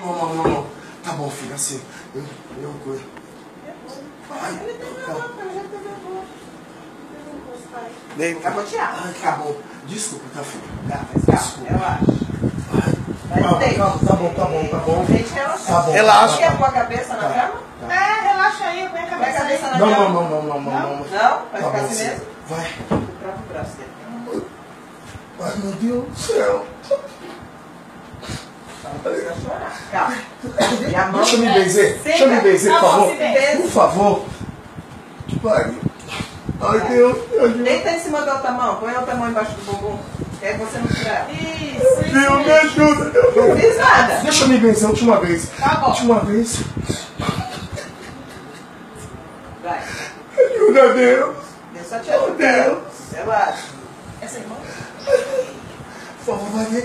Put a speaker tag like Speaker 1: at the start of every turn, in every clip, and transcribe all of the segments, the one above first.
Speaker 1: Não. Tá bom, filho, assim. Eu cuido. Ai, tá bom. Ai, acabou. Desculpa, tá, filho.
Speaker 2: Desculpa. Relaxa.
Speaker 1: Tá bom.
Speaker 2: Gente, relaxa.
Speaker 1: Tá bom.
Speaker 2: Relaxa. Quer pôr a cabeça na cama?
Speaker 3: É, relaxa aí, põe a cabeça
Speaker 2: na cama.
Speaker 1: Não.
Speaker 2: Não? Vai ficar assim mesmo?
Speaker 1: Vai.
Speaker 2: Trava o braço dele.
Speaker 1: Ai, meu Deus do céu.
Speaker 2: Calma.
Speaker 1: Deixa eu me benzer. Por favor. Por favor. Vai. Ai, Deus, me ajuda.
Speaker 2: Deita em cima da outra mão. Põe a outra mão embaixo do bumbum. Que aí você não tirar.
Speaker 3: Isso.
Speaker 1: Deus, me ajuda.
Speaker 2: Não fiz nada.
Speaker 1: Deixa eu me benzer, última vez.
Speaker 3: Tá bom.
Speaker 1: Última vez.
Speaker 2: Vai.
Speaker 1: Ajuda, Deus.
Speaker 2: Deus só te ajuda.
Speaker 1: Deus.
Speaker 2: Relaxa.
Speaker 3: Essa irmã?
Speaker 1: Por favor, vai ver.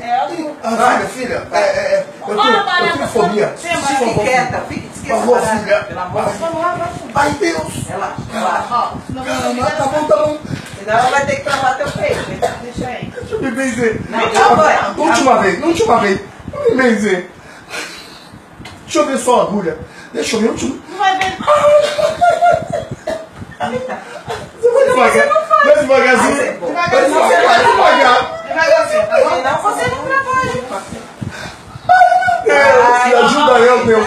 Speaker 2: Vai,
Speaker 1: minha filha. Eu tenho fobia.
Speaker 2: Fique quieta. Fique
Speaker 1: Por favor, filha.
Speaker 2: Pelo amor de Deus.
Speaker 3: Vamos lá.
Speaker 1: Ai, Deus.
Speaker 2: Relaxa.
Speaker 3: Ó, não
Speaker 1: Calma, tá bom.
Speaker 2: Senão ela vai ter que travar teu peito.
Speaker 3: deixa aí.
Speaker 1: Deixa eu me benzer.
Speaker 2: Não, calma.
Speaker 1: Última vez. Eu me benzer. Deixa eu ver só a agulha. Deixa eu ver.
Speaker 3: Não vai ver.
Speaker 1: Você vai devagar. Vai devagarzinho. Devagar.
Speaker 3: Devagarzinho, tá bom?
Speaker 2: Senão você não trabalha.
Speaker 1: Deus, me ajuda eu, Deus.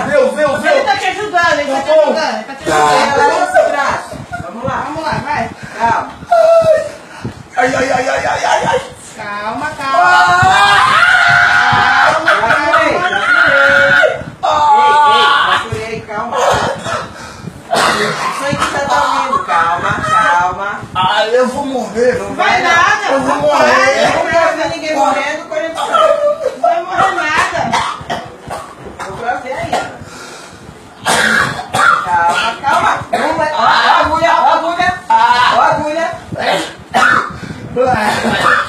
Speaker 3: Ele tá te ajudando, ele tá te ajudando.
Speaker 2: Relaxa o braço. Vamos lá.
Speaker 3: Vamos lá, vai.
Speaker 2: Calma.
Speaker 1: Ai.
Speaker 3: Calma.
Speaker 2: Ei, calma. Isso aí que tá dormindo. Calma.
Speaker 1: Ai, eu vou morrer.
Speaker 2: Não
Speaker 3: Vai nada.
Speaker 1: Eu vou morrer.
Speaker 2: Eu não quero ver ninguém morrendo quando ele tá.
Speaker 3: Não vai morrer nada.
Speaker 2: Vou pra ver aí. Calma. Não vai. Ó a agulha.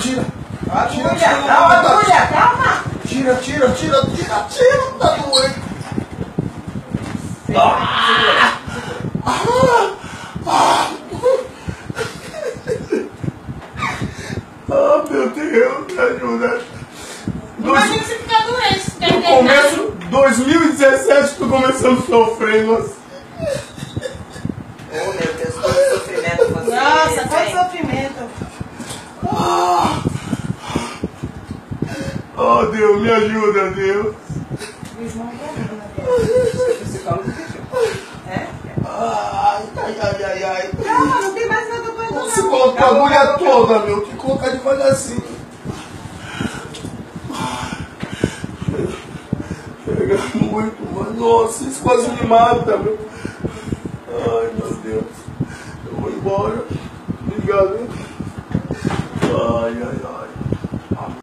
Speaker 1: Tira.
Speaker 2: Não, agulha. Calma.
Speaker 1: Tira. Tá doendo. Oh, meu Deus, me ajuda.
Speaker 3: Imagina se ficar doente.
Speaker 1: No começo, 2017, tô começando sofrendo assim.
Speaker 2: Oh, meu Deus, quanto sofrimento você.
Speaker 3: Nossa, quanto sofrimento.
Speaker 1: Oh, Deus, me ajuda, Deus.
Speaker 2: Psicólogo é?
Speaker 1: Ai.
Speaker 2: Calma, não tem mais nada pra entrar.
Speaker 1: Você colocou a agulha toda, meu. Tem que colocar devagarzinho. Chega muito, mano. Nossa, isso quase me mata, meu. Ai, meu Deus. Eu vou embora. Obrigado, hein? Ai.